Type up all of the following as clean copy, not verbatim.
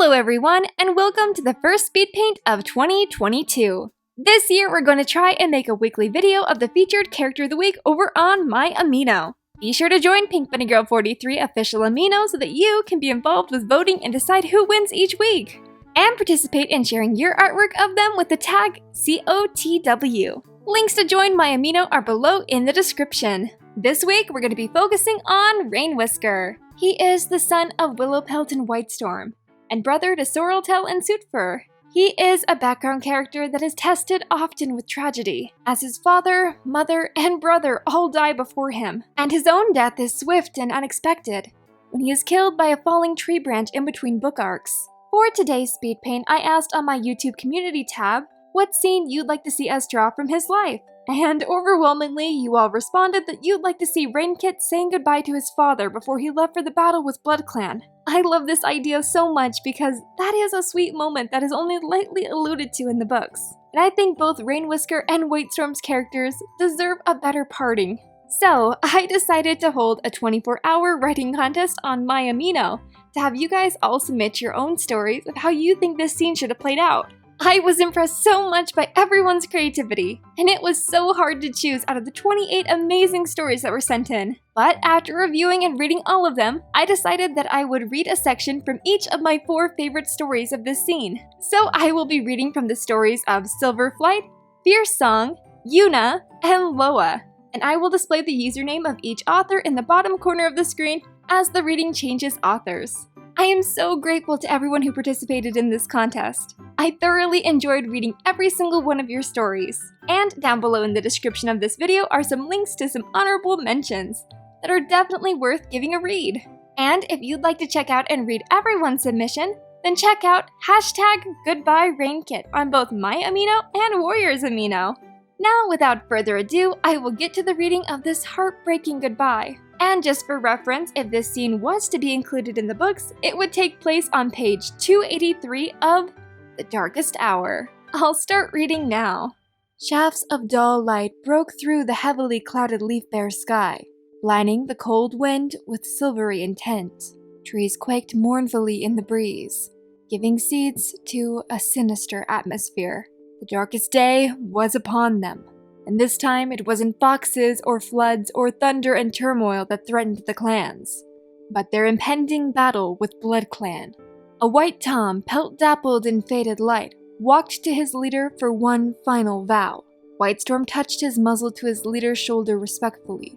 Hello everyone, and welcome to the first speed paint of 2022. This year we're going to try and make a weekly video of the featured character of the week over on My Amino. Be sure to join Pink Bunny Girl 43 official Amino so that you can be involved with voting and decide who wins each week. And participate in sharing your artwork of them with the tag COTW. Links to join My Amino are below in the description. This week we're going to be focusing on Rainwhisker. He is the son of Willowpelt and Whitestorm, and brother to Sorreltail and Sootfur. He is a background character that is tested often with tragedy, as his father, mother, and brother all die before him, and his own death is swift and unexpected, when he is killed by a falling tree branch in between book arcs. For today's speed paint, I asked on my YouTube community tab what scene you'd like to see us draw from his life, and overwhelmingly you all responded that you'd like to see Rainkit saying goodbye to his father before he left for the battle with BloodClan. I love this idea so much because that is a sweet moment that is only lightly alluded to in the books. And I think both Rainwhisker and Whitestorm's characters deserve a better parting. So I decided to hold a 24-hour writing contest on My Amino to have you guys all submit your own stories of how you think this scene should have played out. I was impressed so much by everyone's creativity, and it was so hard to choose out of the 28 amazing stories that were sent in. But after reviewing and reading all of them, I decided that I would read a section from each of my 4 favorite stories of this scene. So I will be reading from the stories of Silverflight, Fierce Song, Yuna, and Loa, and I will display the username of each author in the bottom corner of the screen as the reading changes authors. I am so grateful to everyone who participated in this contest. I thoroughly enjoyed reading every single one of your stories. And down below in the description of this video are some links to some honorable mentions that are definitely worth giving a read. And if you'd like to check out and read everyone's submission, then check out #GoodbyeRainkit on both My Amino and Warriors Amino. Now, without further ado, I will get to the reading of this heartbreaking goodbye. And just for reference, if this scene was to be included in the books, it would take place on page 283 of The Darkest Hour. I'll start reading now. Shafts of dull light broke through the heavily clouded leaf-bare sky, blinding the cold wind with silvery intent. Trees quaked mournfully in the breeze, giving seeds to a sinister atmosphere. The darkest day was upon them, and this time it wasn't foxes or floods or thunder and turmoil that threatened the clans, but their impending battle with BloodClan. A white Tom, pelt dappled in faded light, walked to his leader for one final vow. Whitestorm touched his muzzle to his leader's shoulder respectfully.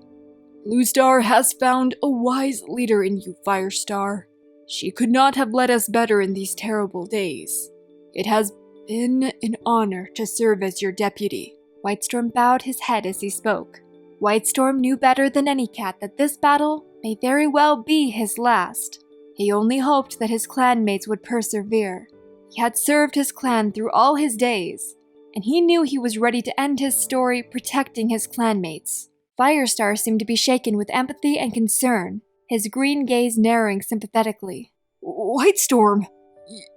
Bluestar has found a wise leader in you, Firestar. She could not have led us better in these terrible days. It has been an honor to serve as your deputy. Whitestorm bowed his head as he spoke. Whitestorm knew better than any cat that this battle may very well be his last. He only hoped that his clanmates would persevere. He had served his clan through all his days, and he knew he was ready to end his story protecting his clanmates. Firestar seemed to be shaken with empathy and concern, his green gaze narrowing sympathetically. Whitestorm,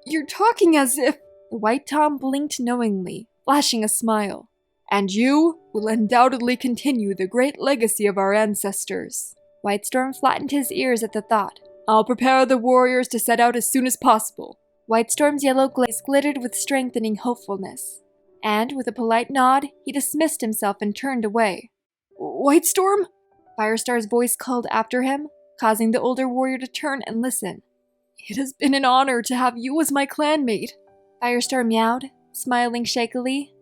you're talking as if... The White Tom blinked knowingly, flashing a smile. And you will undoubtedly continue the great legacy of our ancestors. Whitestorm flattened his ears at the thought. I'll prepare the warriors to set out as soon as possible. Whitestorm's yellow glaze glittered with strengthening hopefulness, and with a polite nod, he dismissed himself and turned away. Whitestorm? Firestar's voice called after him, causing the older warrior to turn and listen. It has been an honor to have you as my clanmate. Firestar meowed, smiling shakily.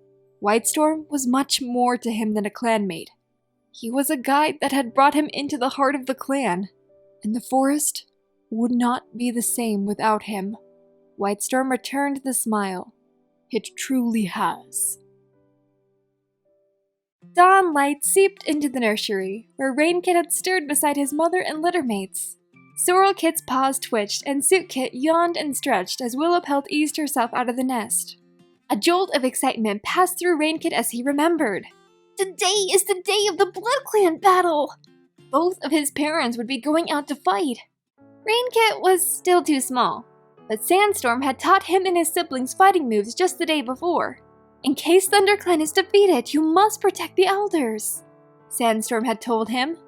Whitestorm was much more to him than a clanmate. He was a guide that had brought him into the heart of the clan, and the forest would not be the same without him. Whitestorm returned the smile. It truly has. Dawn light seeped into the nursery, where Rainkit had stirred beside his mother and littermates. Sorrelkit's paws twitched, and Suitkit yawned and stretched as Willowpelt eased herself out of the nest. A jolt of excitement passed through Rainkit as he remembered. Today is the day of the BloodClan battle! Both of his parents would be going out to fight. Rainkit was still too small, but Sandstorm had taught him and his siblings fighting moves just the day before. In case ThunderClan is defeated, you must protect the elders, Sandstorm had told him.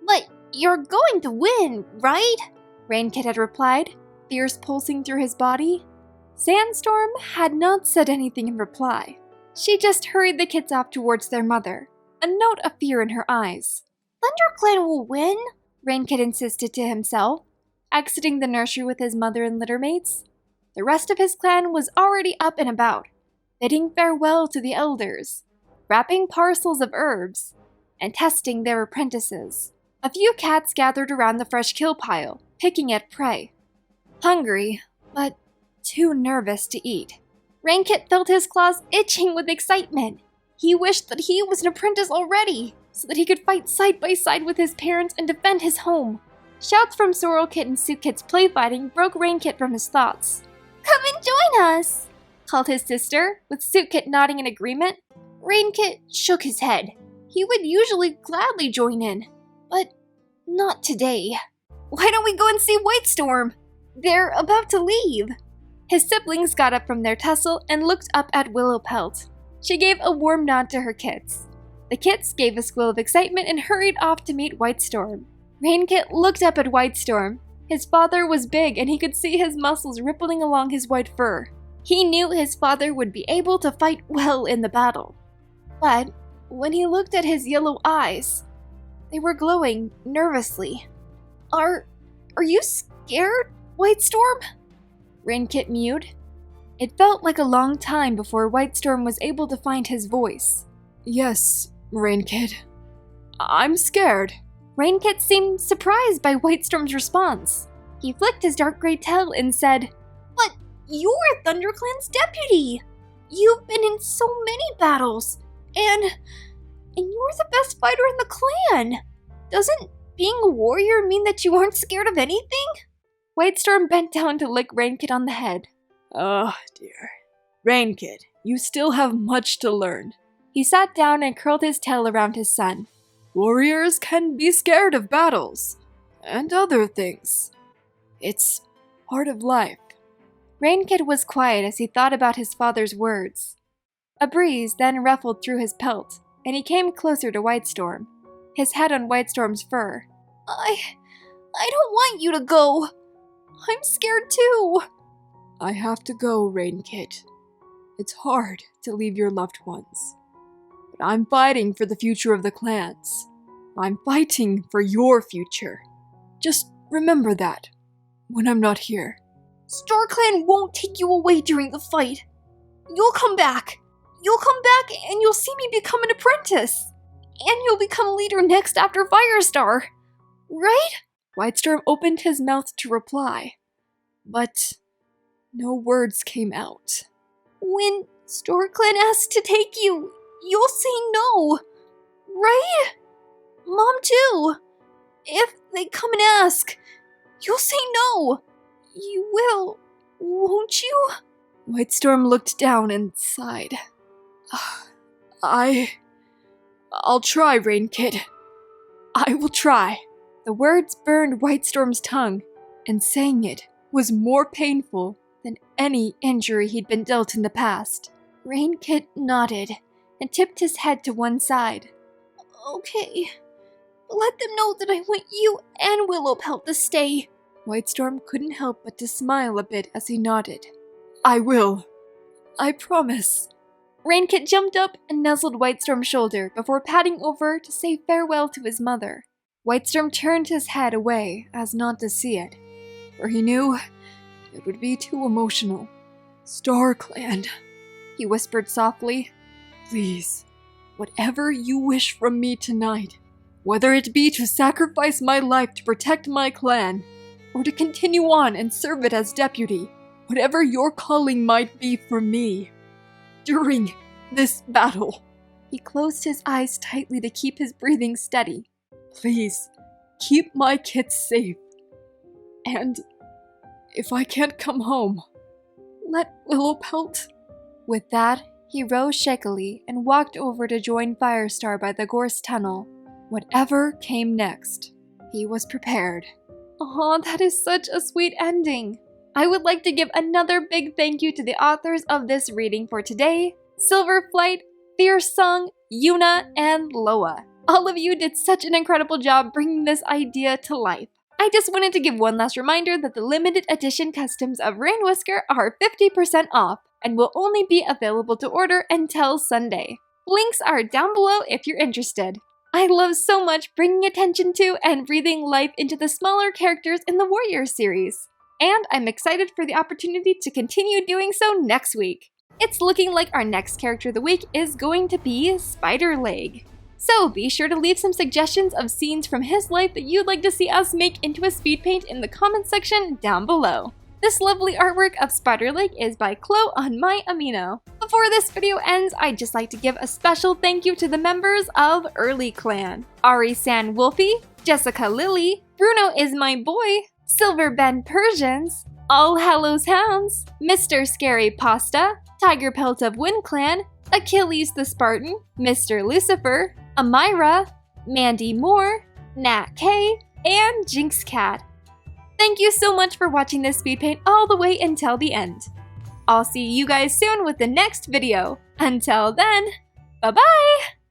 But you're going to win, right? Rainkit had replied, fierce pulsing through his body? Sandstorm had not said anything in reply. She just hurried the kids off towards their mother, a note of fear in her eyes. ThunderClan will win, Rainkit insisted to himself, exiting the nursery with his mother and littermates. The rest of his clan was already up and about, bidding farewell to the elders, wrapping parcels of herbs, and testing their apprentices. A few cats gathered around the fresh kill pile, picking at prey. Hungry, but too nervous to eat. Rainkit felt his claws itching with excitement. He wished that he was an apprentice already, so that he could fight side by side with his parents and defend his home. Shouts from Sorrelkit and Suitkit's play fighting broke Rainkit from his thoughts. "Come and join us," called his sister, with Suitkit nodding in agreement. Rainkit shook his head. He would usually gladly join in, but not today. "Why don't we go and see Whitestorm? They're about to leave." His siblings got up from their tussle and looked up at Willowpelt. She gave a warm nod to her kids. The kids gave a squeal of excitement and hurried off to meet Whitestorm. Rainkit looked up at Whitestorm. His father was big and he could see his muscles rippling along his white fur. He knew his father would be able to fight well in the battle. But when he looked at his yellow eyes, they were glowing nervously. Are you scared, Whitestorm?" Rainkit mewed. It felt like a long time before Whitestorm was able to find his voice. "Yes, Rainkit. I'm scared." Rainkit seemed surprised by Whitestorm's response. He flicked his dark gray tail and said, "But you're ThunderClan's deputy! You've been in so many battles, and you're the best fighter in the clan! Doesn't being a warrior mean that you aren't scared of anything?" Whitestorm bent down to lick Rainkit on the head. "Oh, dear. Rainkit, you still have much to learn." He sat down and curled his tail around his son. "Warriors can be scared of battles, and other things. It's part of life." Rainkit was quiet as he thought about his father's words. A breeze then ruffled through his pelt, and he came closer to Whitestorm, his head on Whitestorm's fur. I don't want you to go. I'm scared too." "I have to go, Rainkit. It's hard to leave your loved ones. But I'm fighting for the future of the clans. I'm fighting for your future. Just remember that when I'm not here." "StarClan won't take you away during the fight. You'll come back. You'll come back and you'll see me become an apprentice. And you'll become leader next after Firestar. Right?" Whitestorm opened his mouth to reply, but no words came out. "When StarClan asks to take you, you'll say no, right? Mom too. If they come and ask, you'll say no. You will, won't you?" Whitestorm looked down and sighed. I'll try, Rainkit. I will try." The words burned Whitestorm's tongue, and saying it was more painful than any injury he'd been dealt in the past. Rainkit nodded and tipped his head to one side. "Okay, let them know that I want you and Willowpelt to stay." Whitestorm couldn't help but to smile a bit as he nodded. "I will. I promise." Rainkit jumped up and nuzzled Whitestorm's shoulder before padding over to say farewell to his mother. Whitestorm turned his head away as not to see it, for he knew it would be too emotional. "StarClan," he whispered softly. "Please, whatever you wish from me tonight, whether it be to sacrifice my life to protect my clan, or to continue on and serve it as deputy, whatever your calling might be for me, during this battle." He closed his eyes tightly to keep his breathing steady. "Please, keep my kids safe. And if I can't come home, let Willowpelt." With that, he rose shakily and walked over to join Firestar by the Gorse Tunnel. Whatever came next, he was prepared. Aw, that is such a sweet ending. I would like to give another big thank you to the authors of this reading for today: Silverflight, Fierce Song, Yuna, and Loa. All of you did such an incredible job bringing this idea to life. I just wanted to give one last reminder that the limited edition customs of Rainwhisker are 50% off and will only be available to order until Sunday. Links are down below if you're interested. I love so much bringing attention to and breathing life into the smaller characters in the Warrior series. And I'm excited for the opportunity to continue doing so next week. It's looking like our next character of the week is going to be Spiderleg. So be sure to leave some suggestions of scenes from his life that you'd like to see us make into a speed paint in the comments section down below. This lovely artwork of Spiderleg is by Chloe on My Amino. Before this video ends, I'd just like to give a special thank you to the members of Early Clan. Ari San Wolfie, Jessica Lily, Bruno is my boy, Silver Ben Persians, All Hallows Hounds, Mr. Scary Pasta, Tiger Pelt of Wind Clan, Achilles the Spartan, Mr. Lucifer, Amira, Mandy Moore, Nat K, and Jinx Cat. Thank you so much for watching this speed paint all the way until the end. I'll see you guys soon with the next video. Until then, bye-bye!